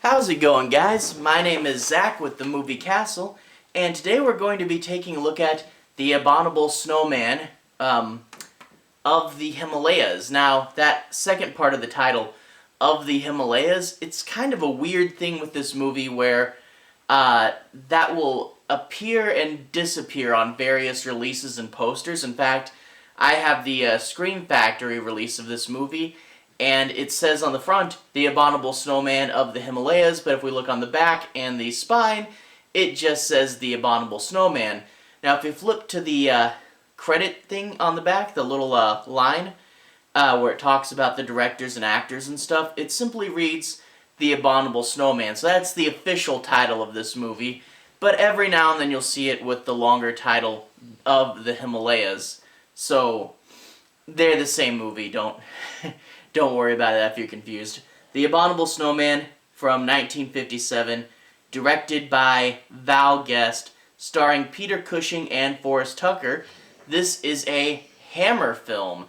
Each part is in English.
How's it going, guys? My name is Zach with the movie Castle, and today we're going to be taking a look at the Abominable Snowman of the Himalayas. Now, that second part of the title, of the Himalayas, it's kind of a weird thing with this movie where that will appear and disappear on various releases and posters. In fact, I have the Scream Factory release of this movie, and it says on the front, the Abominable Snowman of the Himalayas, but if we look on the back and the spine, it just says the Abominable Snowman. Now, if you flip to the credit thing on the back, the little line, where it talks about the directors and actors and stuff, it simply reads, the Abominable Snowman. So that's the official title of this movie, but every now and then you'll see it with the longer title of the Himalayas. So, they're the same movie, don't worry about it if you're confused. The Abominable Snowman from 1957, directed by Val Guest, starring Peter Cushing and Forrest Tucker. This is a Hammer film.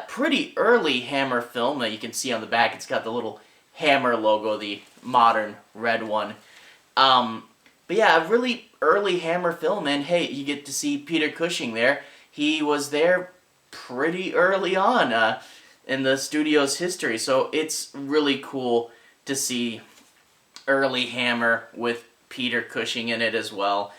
Pretty early Hammer film. Now you can see on the back it's got the little Hammer logo, the modern red one. But yeah, a really early Hammer film, and hey, you get to see Peter Cushing there. He was there pretty early on in the studio's history, so it's really cool to see early Hammer with Peter Cushing in it as well.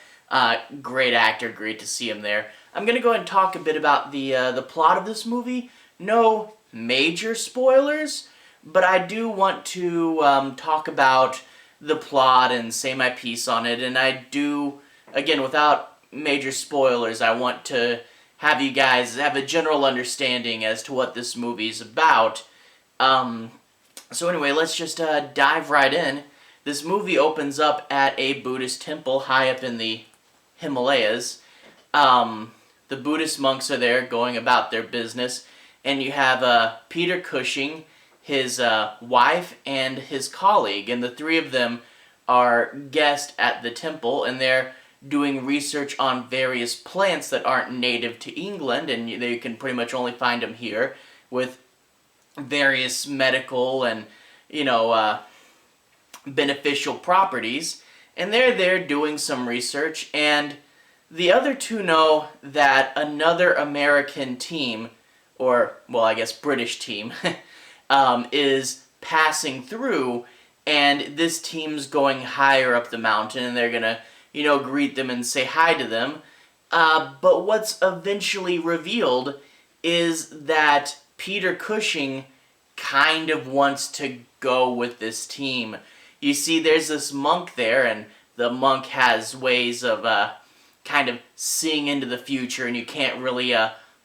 Great actor, great to see him there. I'm going to go ahead and talk a bit about the plot of this movie. No major spoilers, but I do want to talk about the plot and say my piece on it, and I do, again, without major spoilers, I want to have you guys have a general understanding as to what this movie is about. So anyway, let's just dive right in. This movie opens up at a Buddhist temple high up in the Himalayas. The Buddhist monks are there going about their business, and you have Peter Cushing, his wife, and his colleague, and the three of them are guests at the temple, and they're doing research on various plants that aren't native to England, and you can pretty much only find them here, with various medical and, beneficial properties. And they're there doing some research, and the other two know that another American team, or, well, I guess British team, is passing through, and this team's going higher up the mountain, and they're gonna greet them and say hi to them. But what's eventually revealed is that Peter Cushing kind of wants to go with this team. You see, there's this monk there, and the monk has ways of kind of seeing into the future, and you can't really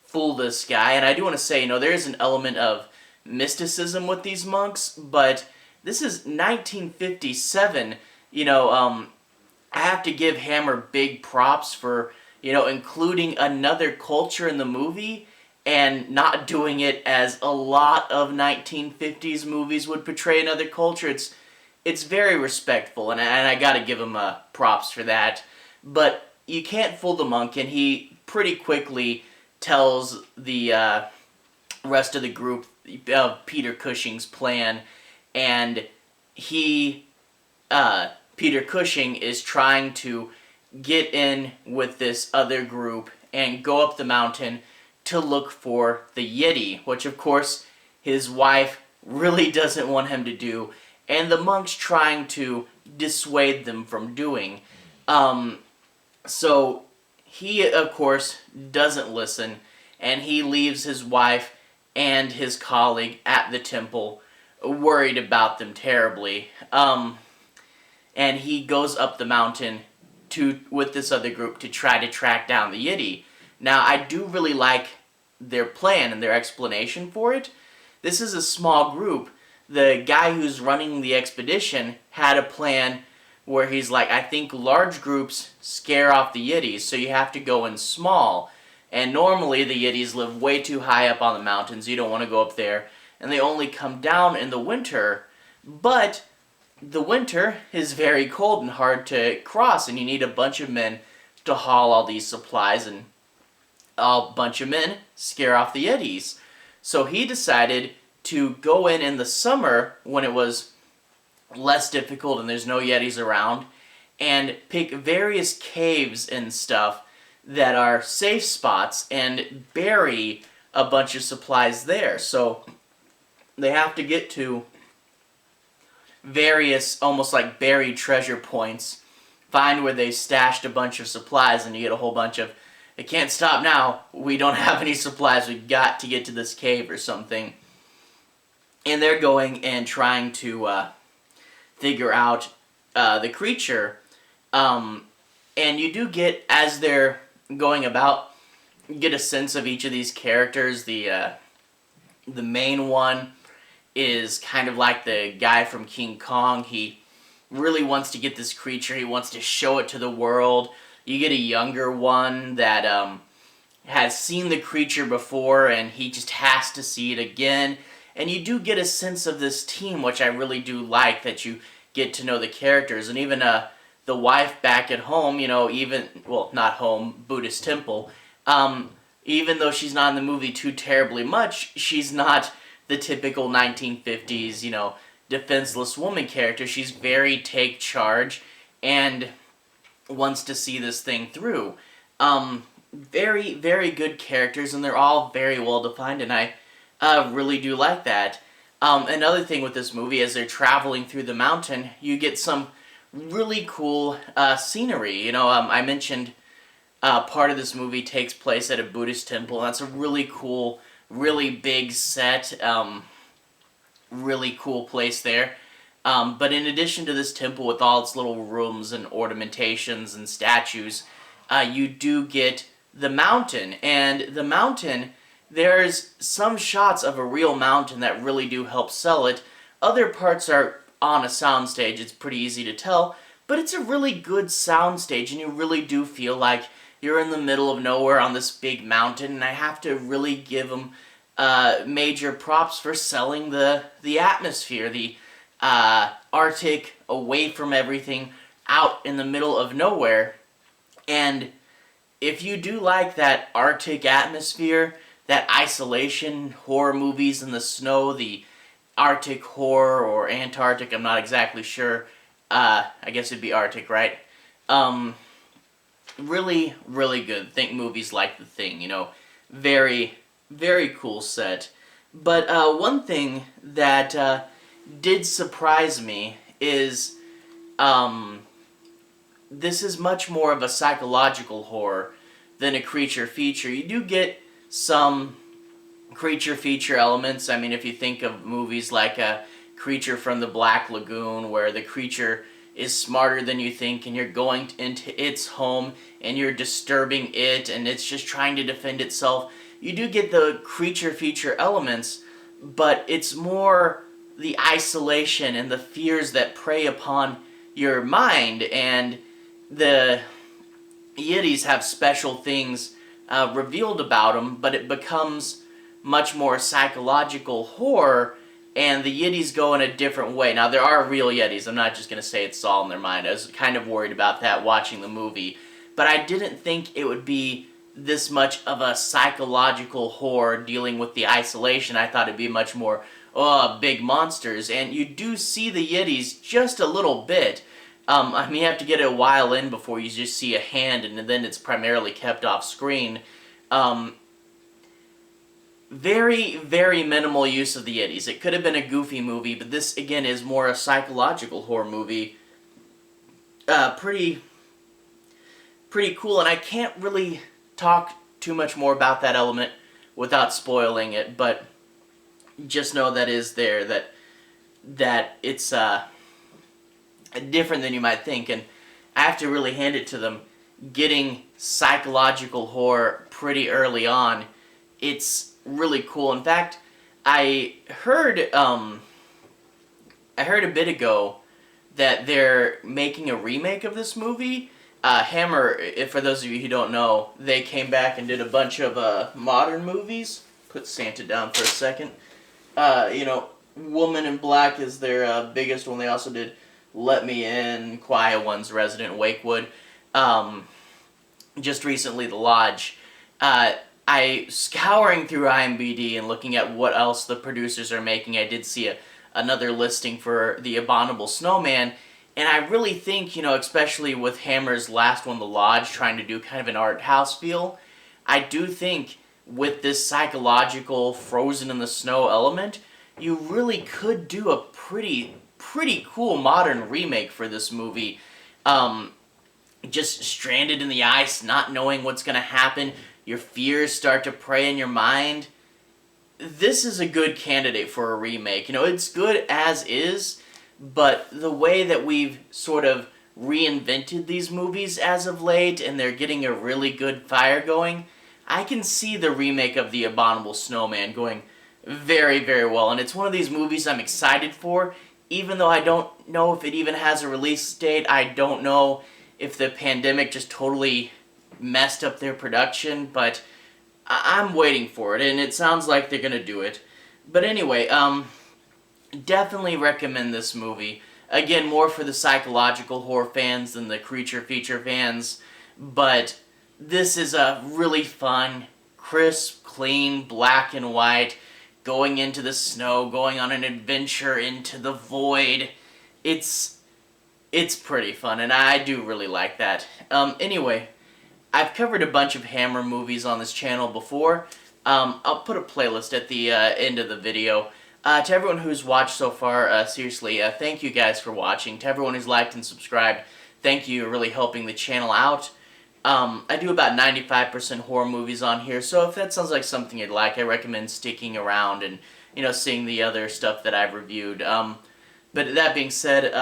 fool this guy. And I do want to say, there is an element of mysticism with these monks, but this is 1957, I have to give Hammer big props for, including another culture in the movie and not doing it as a lot of 1950s movies would portray another culture. It's very respectful, and I gotta give him props for that. But you can't fool the monk, and he pretty quickly tells the rest of the group of Peter Cushing's plan, and Peter Cushing is trying to get in with this other group and go up the mountain to look for the Yeti, which of course his wife really doesn't want him to do, and the monk's trying to dissuade them from doing. So he, of course, doesn't listen, and he leaves his wife and his colleague at the temple, worried about them terribly. And he goes up the mountain with this other group to try to track down the Yeti. Now, I do really like their plan and their explanation for it. This is a small group. The guy who's running the expedition had a plan where he's like, I think large groups scare off the Yetis, so you have to go in small. And normally the Yetis live way too high up on the mountains, you don't want to go up there, and they only come down in the winter. But the winter is very cold and hard to cross, and you need a bunch of men to haul all these supplies, and a bunch of men scare off the Yetis. So he decided to go in the summer when it was less difficult and there's no Yetis around, and pick various caves and stuff that are safe spots and bury a bunch of supplies there. So they have to get to various, almost like buried treasure points, find where they stashed a bunch of supplies, and you get a whole bunch of, it can't stop now, we don't have any supplies, we've got to get to this cave or something. And they're going and trying to figure out the creature. And you do get, as they're going about, you get a sense of each of these characters. The main one is kind of like the guy from King Kong. He really wants to get this creature. He wants to show it to the world. You get a younger one that has seen the creature before, and he just has to see it again. And you do get a sense of this team, which I really do like, that you get to know the characters. And even the wife back at home, well, not home, Buddhist temple, even though she's not in the movie too terribly much, she's not the typical 1950s, defenseless woman character. She's very take charge and wants to see this thing through. Very, very good characters, and they're all very well defined, and I really do like that. Another thing with this movie, as they're traveling through the mountain, you get some really cool scenery. I mentioned part of this movie takes place at a Buddhist temple, and that's a really cool, really big set, really cool place there. But in addition to this temple with all its little rooms and ornamentations and statues, you do get the mountain. And the mountain, there's some shots of a real mountain that really do help sell it. Other parts are on a soundstage, it's pretty easy to tell, but it's a really good soundstage, and you really do feel like you're in the middle of nowhere on this big mountain, and I have to really give them major props for selling the atmosphere, the Arctic, away from everything, out in the middle of nowhere. And if you do like that Arctic atmosphere, that isolation, horror movies in the snow, the Arctic horror, or Antarctic, I'm not exactly sure, I guess it'd be Arctic, right? Really, really good. Think movies like The Thing, very, very cool set. But one thing that did surprise me is this is much more of a psychological horror than a creature feature. You do get some creature feature elements. I mean, if you think of movies like a Creature from the Black Lagoon, where the creature is smarter than you think, and you're going into its home, and you're disturbing it, and it's just trying to defend itself. You do get the creature feature elements, but it's more the isolation and the fears that prey upon your mind, and the Yetis have special things revealed about them, but it becomes much more psychological horror, and the Yetis go in a different way. Now, there are real Yetis. I'm not just going to say it's all in their mind. I was kind of worried about that watching the movie, but I didn't think it would be this much of a psychological horror dealing with the isolation. I thought it'd be much more, big monsters, and you do see the Yetis just a little bit. I mean, you have to get it a while in before you just see a hand, and then it's primarily kept off screen. Very, very minimal use of the Yetis. It could have been a goofy movie, but this, again, is more a psychological horror movie. Pretty cool, and I can't really talk too much more about that element without spoiling it, but just know that is there, that it's different than you might think, and I have to really hand it to them. Getting psychological horror pretty early on, it's really cool. In fact, I heard a bit ago that they're making a remake of this movie. Hammer, for those of you who don't know, they came back and did a bunch of modern movies. Put Santa down for a second. Woman in Black is their biggest one. They also did Let Me In, Quiet Ones, Resident, Wakewood. Just recently, The Lodge. Scouring through IMDb and looking at what else the producers are making, I did see a another listing for the Abominable Snowman. And I really think, you know, especially with Hammer's last one, The Lodge, trying to do kind of an art house feel, I do think with this psychological frozen in the snow element, you really could do a pretty cool modern remake for this movie. Just stranded in the ice, not knowing what's going to happen, your fears start to prey in your mind. This is a good candidate for a remake. You know, it's good as is, but the way that we've sort of reinvented these movies as of late, and they're getting a really good fire going, I can see the remake of The Abominable Snowman going very, very well. And it's one of these movies I'm excited for, even though I don't know if it even has a release date. I don't know if the pandemic just totally messed up their production, but I'm waiting for it, and it sounds like they're gonna do it. But anyway, definitely recommend this movie. Again, more for the psychological horror fans than the creature feature fans, but this is a really fun, crisp, clean, black and white, going into the snow, going on an adventure into the void. It's pretty fun, and I do really like that. Anyway, I've covered a bunch of Hammer movies on this channel before. I'll put a playlist at the end of the video. To everyone who's watched so far, seriously, thank you guys for watching. To everyone who's liked and subscribed, thank you. You're really helping the channel out. I do about 95% horror movies on here, so if that sounds like something you'd like, I recommend sticking around and, you know, seeing the other stuff that I've reviewed. But that being said,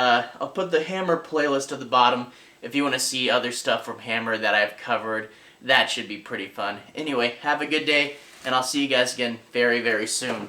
I'll put the Hammer playlist at the bottom. If you want to see other stuff from Hammer that I've covered, that should be pretty fun. Anyway, have a good day, and I'll see you guys again very, very soon.